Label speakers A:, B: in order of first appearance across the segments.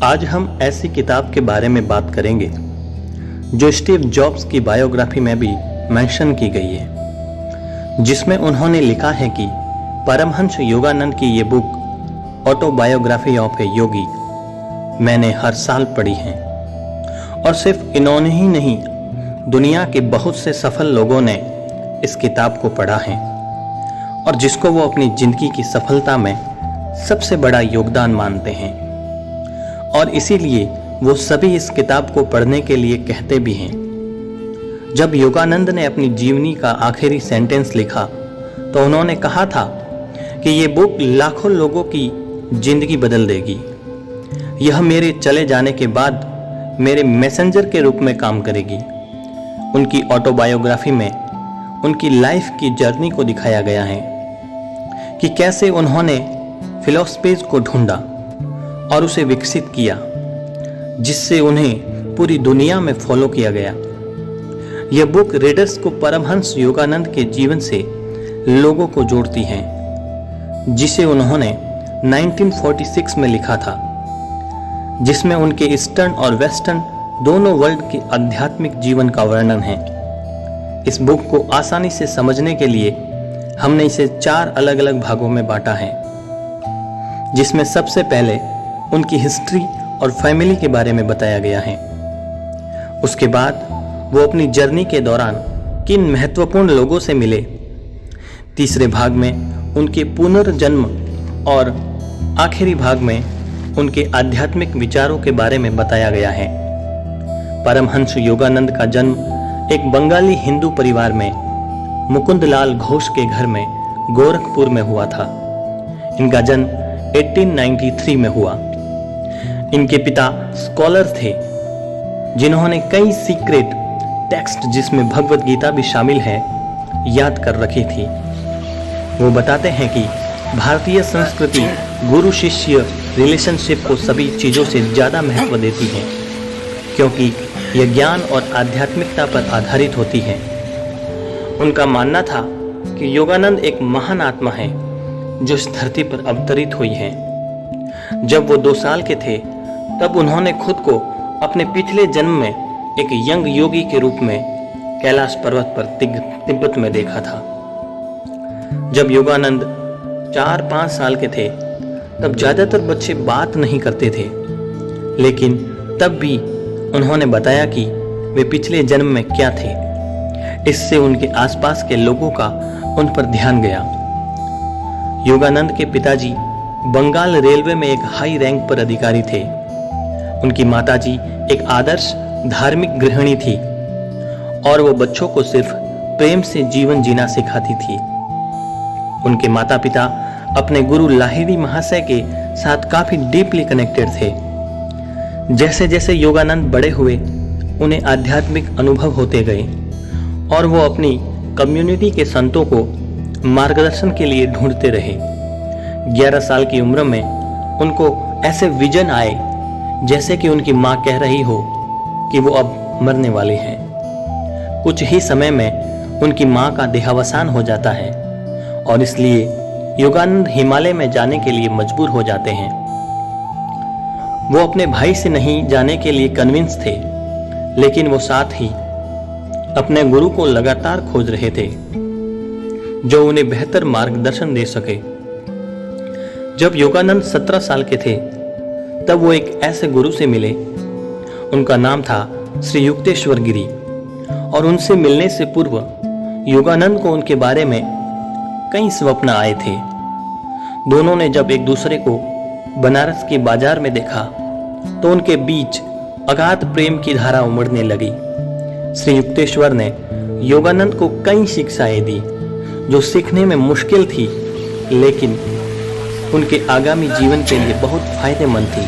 A: आज हम ऐसी किताब के बारे में बात करेंगे जो स्टीव जॉब्स की बायोग्राफी में भी मेंशन की गई है, जिसमें उन्होंने लिखा है कि परमहंस योगानंद की ये बुक ऑटोबायोग्राफी ऑफ ए योगी मैंने हर साल पढ़ी है। और सिर्फ इन्होंने ही नहीं, दुनिया के बहुत से सफल लोगों ने इस किताब को पढ़ा है और जिसको वो अपनी जिंदगी की सफलता में सबसे बड़ा योगदान मानते हैं। और इसीलिए वो सभी इस किताब को पढ़ने के लिए कहते भी हैं। जब योगानंद ने अपनी जीवनी का आखिरी सेंटेंस लिखा तो उन्होंने कहा था कि ये बुक लाखों लोगों की जिंदगी बदल देगी। यह मेरे चले जाने के बाद मेरे मैसेंजर के रूप में काम करेगी। उनकी ऑटोबायोग्राफी में उनकी लाइफ की जर्नी को दिखाया गया है कि कैसे उन्होंने फिलॉसफीज को ढूंढा और उसे विकसित किया, जिससे उन्हें पूरी दुनिया में फॉलो किया गया। यह बुक रीडर्स को परमहंस योगानंद के जीवन से लोगों को जोड़ती है, जिसे उन्होंने 1946 में लिखा था, जिसमें उनके ईस्टर्न और वेस्टर्न दोनों वर्ल्ड के आध्यात्मिक जीवन का वर्णन है। इस बुक को आसानी से समझने के लिए हमने इसे 4 अलग अलग भागों में बांटा है, जिसमें सबसे पहले उनकी हिस्ट्री और फैमिली के बारे में बताया गया है। उसके बाद वो अपनी जर्नी के दौरान किन महत्वपूर्ण लोगों से मिले। तीसरे भाग में उनके पुनर्जन्म और आखिरी भाग में उनके आध्यात्मिक विचारों के बारे में बताया गया है। परमहंस योगानंद का जन्म एक बंगाली हिंदू परिवार में मुकुंदलाल घोष के घर में गोरखपुर में हुआ था। इनका जन्म 1893 में हुआ। इनके पिता स्कॉलर थे, जिन्होंने कई सीक्रेट टेक्स्ट, जिसमें भगवत गीता भी शामिल है, याद कर रखी थी। वो बताते हैं कि भारतीय संस्कृति गुरु शिष्य रिलेशनशिप को सभी चीज़ों से ज़्यादा महत्व देती है, क्योंकि यह ज्ञान और आध्यात्मिकता पर आधारित होती है। उनका मानना था कि योगानंद एक महान आत्मा है जो इस धरती पर अवतरित हुई है। जब वो 2 साल के थे तब उन्होंने खुद को अपने पिछले जन्म में एक यंग योगी के रूप में कैलाश पर्वत पर तिब्बत में देखा था। जब योगानंद 4-5 साल के थे तब ज़्यादातर बच्चे बात नहीं करते थे, लेकिन तब भी उन्होंने बताया कि वे पिछले जन्म में क्या थे। इससे उनके आसपास के लोगों का उन पर ध्यान गया। योगानंद के पिताजी बंगाल रेलवे में एक हाई रैंक पर अधिकारी थे। उनकी माताजी एक आदर्श धार्मिक गृहिणी थी और वो बच्चों को सिर्फ प्रेम से जीवन जीना सिखाती थी। उनके माता पिता अपने गुरु लाहिड़ी महाशय के साथ काफी डीपली कनेक्टेड थे। जैसे जैसे योगानंद बड़े हुए, उन्हें आध्यात्मिक अनुभव होते गए और वो अपनी कम्युनिटी के संतों को मार्गदर्शन के लिए ढूंढते रहे। 11 साल की उम्र में उनको ऐसे विजन आए जैसे कि उनकी माँ कह रही हो कि वो अब मरने वाले हैं। कुछ ही समय में उनकी माँ का देहावसान हो जाता है और इसलिए योगानंद हिमालय में जाने के लिए मजबूर हो जाते हैं। वो अपने भाई से नहीं जाने के लिए कन्विंस थे, लेकिन वो साथ ही अपने गुरु को लगातार खोज रहे थे जो उन्हें बेहतर मार्गदर्शन दे सके। जब योगानंद 17 साल के थे तब वो एक ऐसे गुरु से मिले। उनका नाम था श्री युक्तेश्वर गिरी और उनसे मिलने से पूर्व योगानंद को उनके बारे में कई स्वप्न आए थे। दोनों ने जब एक दूसरे को बनारस के बाजार में देखा तो उनके बीच अगाध प्रेम की धारा उमड़ने लगी। श्री युक्तेश्वर ने योगानंद को कई शिक्षाएं दी जो सीखने में मुश्किल थी, लेकिन उनके आगामी जीवन के लिए बहुत फायदेमंद थी।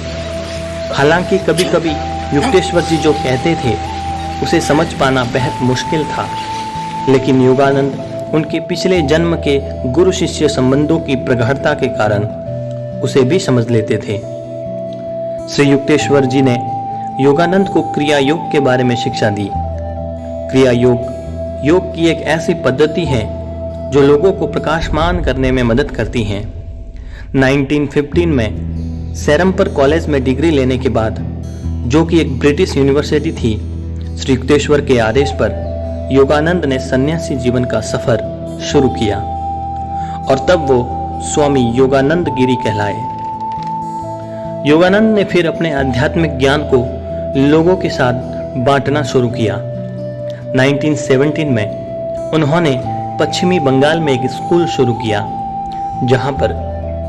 A: हालांकि कभी कभी युक्तेश्वर जी जो कहते थे उसे समझ पाना बेहद मुश्किल था, लेकिन योगानंद उनके पिछले जन्म के गुरु शिष्य संबंधों की प्रगाढ़ता के कारण उसे भी समझ लेते थे। श्री युक्तेश्वर जी ने योगानंद को क्रिया योग के बारे में शिक्षा दी। क्रिया योग की एक ऐसी पद्धति है जो लोगों को प्रकाशमान करने में मदद करती हैं। 1915 में सेरमपुर कॉलेज में डिग्री लेने के बाद, जो कि एक ब्रिटिश यूनिवर्सिटी थी, श्री युक्तेश्वर के आदेश पर योगानंद ने सन्यासी जीवन का सफर शुरू किया और तब वो स्वामी योगानंद गिरी कहलाए। योगानंद ने फिर अपने आध्यात्मिक ज्ञान को लोगों के साथ बांटना शुरू किया। 1917 में उन्होंने पश्चिमी बंगाल में एक स्कूल शुरू किया, जहां पर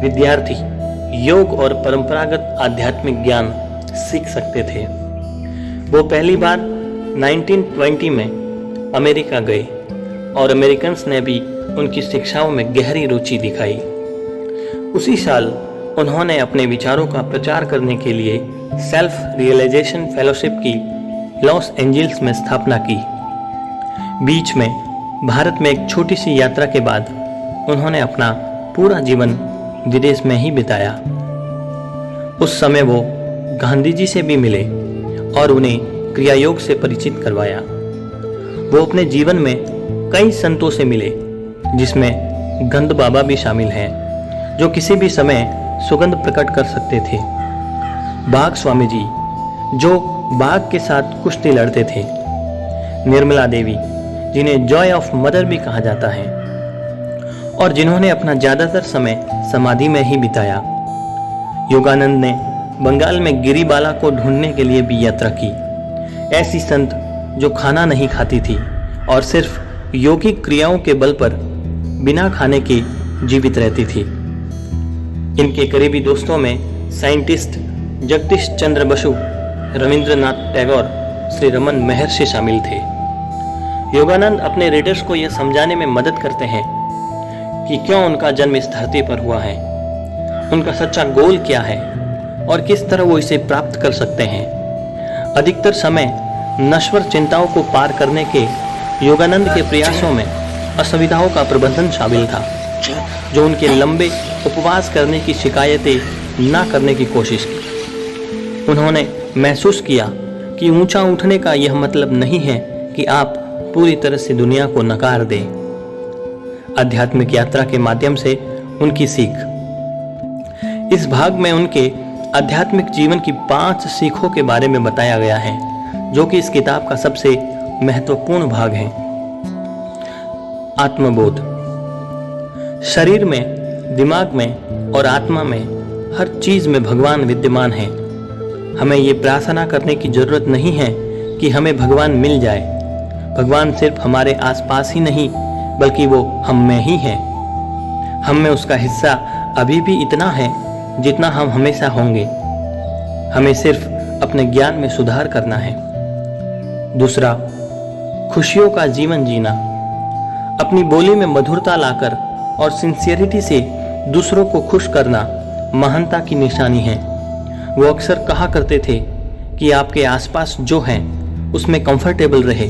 A: विद्यार्थी योग और परंपरागत आध्यात्मिक ज्ञान सीख सकते थे। वो पहली बार 1920 में अमेरिका गए और अमेरिकन्स ने भी उनकी शिक्षाओं में गहरी रुचि दिखाई। उसी साल उन्होंने अपने विचारों का प्रचार करने के लिए सेल्फ रियलाइजेशन फेलोशिप की लॉस एंजल्स में स्थापना की। बीच में भारत में एक छोटी सी यात्रा के बाद उन्होंने अपना पूरा जीवन विदेश में ही बिताया। उस समय वो गांधी जी से भी मिले और उन्हें क्रिया योग से परिचित करवाया। वो अपने जीवन में कई संतों से मिले, जिसमें गंध बाबा भी शामिल हैं, जो किसी भी समय सुगंध प्रकट कर सकते थे। बाघ स्वामी जी, जो बाघ के साथ कुश्ती लड़ते थे। निर्मला देवी, जिन्हें जॉय ऑफ मदर भी कहा जाता है और जिन्होंने अपना ज्यादातर समय समाधि में ही बिताया। योगानंद ने बंगाल में गिरिबाला को ढूंढने के लिए भी यात्रा की, ऐसी संत जो खाना नहीं खाती थी और सिर्फ योगिक क्रियाओं के बल पर बिना खाने के जीवित रहती थी। इनके करीबी दोस्तों में साइंटिस्ट जगदीश चंद्र बसु, रविंद्रनाथ टैगोर, श्री रमन महर्षि शामिल थे। योगानंद अपने रीडर्स को यह समझाने में मदद करते हैं कि क्यों उनका जन्म इस धरती पर हुआ है, उनका सच्चा गोल क्या है और किस तरह वो इसे प्राप्त कर सकते हैं। अधिकतर समय नश्वर चिंताओं को पार करने के योगानंद के प्रयासों में असुविधाओं का प्रबंधन शामिल था, जो उनके लंबे उपवास करने की शिकायतें ना करने की कोशिश की। उन्होंने महसूस किया कि ऊंचा उठने का यह मतलब नहीं है कि आप पूरी तरह से दुनिया को नकार दें। आध्यात्मिक यात्रा के माध्यम से उनकी सीख। इस भाग में उनके आध्यात्मिक जीवन की 5 सीखों के बारे में बताया गया है, जो कि इस किताब का सबसे महत्वपूर्ण भाग है। आत्मबोध। शरीर में, दिमाग में और आत्मा में हर चीज में भगवान विद्यमान है। हमें ये प्रार्थना करने की जरूरत नहीं है कि हमें भगवान मिल जाए। भगवान सिर्फ हमारे आसपास ही नहीं, बल्कि वो हम में ही है। हम में उसका हिस्सा अभी भी इतना है जितना हम हमेशा होंगे। हमें सिर्फ अपने ज्ञान में सुधार करना है। दूसरा, खुशियों का जीवन जीना। अपनी बोली में मधुरता लाकर और सिंसियरिटी से दूसरों को खुश करना महानता की निशानी है। वो अक्सर कहा करते थे कि आपके आसपास जो है उसमें कंफर्टेबल रहे।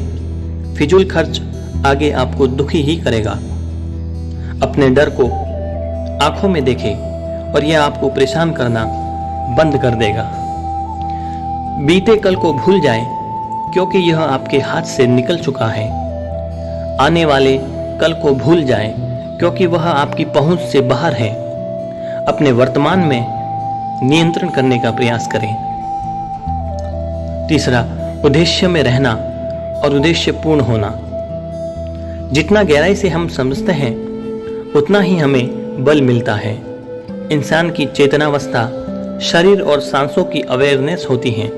A: फिजूल खर्च आगे आपको दुखी ही करेगा। अपने डर को आंखों में देखें और यह आपको परेशान करना बंद कर देगा। बीते कल को भूल जाएं, क्योंकि यह आपके हाथ से निकल चुका है। आने वाले कल को भूल जाएं, क्योंकि वह आपकी पहुंच से बाहर है। अपने वर्तमान में नियंत्रण करने का प्रयास करें। तीसरा, उद्देश्य में रहना और उद्देश्य पूर्ण होना। जितना गहराई से हम समझते हैं, उतना ही हमें बल मिलता है। इंसान की चेतनावस्था शरीर और सांसों की अवेयरनेस होती है।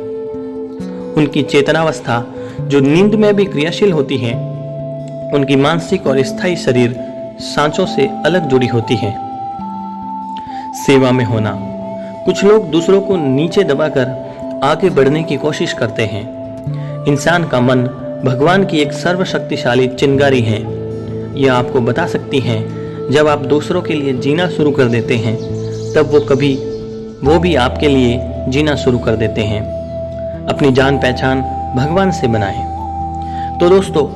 A: उनकी चेतनावस्था जो नींद में भी क्रियाशील होती है, उनकी मानसिक और स्थायी शरीर सांसों से अलग जुड़ी होती है। सेवा में होना। कुछ लोग दूसरों को नीचे दबाकर आगे बढ़ने की कोशिश करते हैं। इंसान का मन भगवान की एक सर्वशक्तिशाली चिंगारी है। यह आपको बता सकती है, जब आप दूसरों के लिए जीना शुरू कर देते हैं, तब वो भी आपके लिए जीना शुरू कर देते हैं। अपनी जान पहचान भगवान से बनाएं। तो दोस्तों,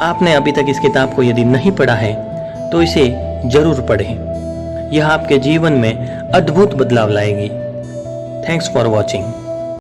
A: आपने अभी तक इस किताब को यदि नहीं पढ़ा है तो इसे जरूर पढ़ें। यह आपके जीवन में अद्भुत बदलाव लाएगी। Thanks for watching.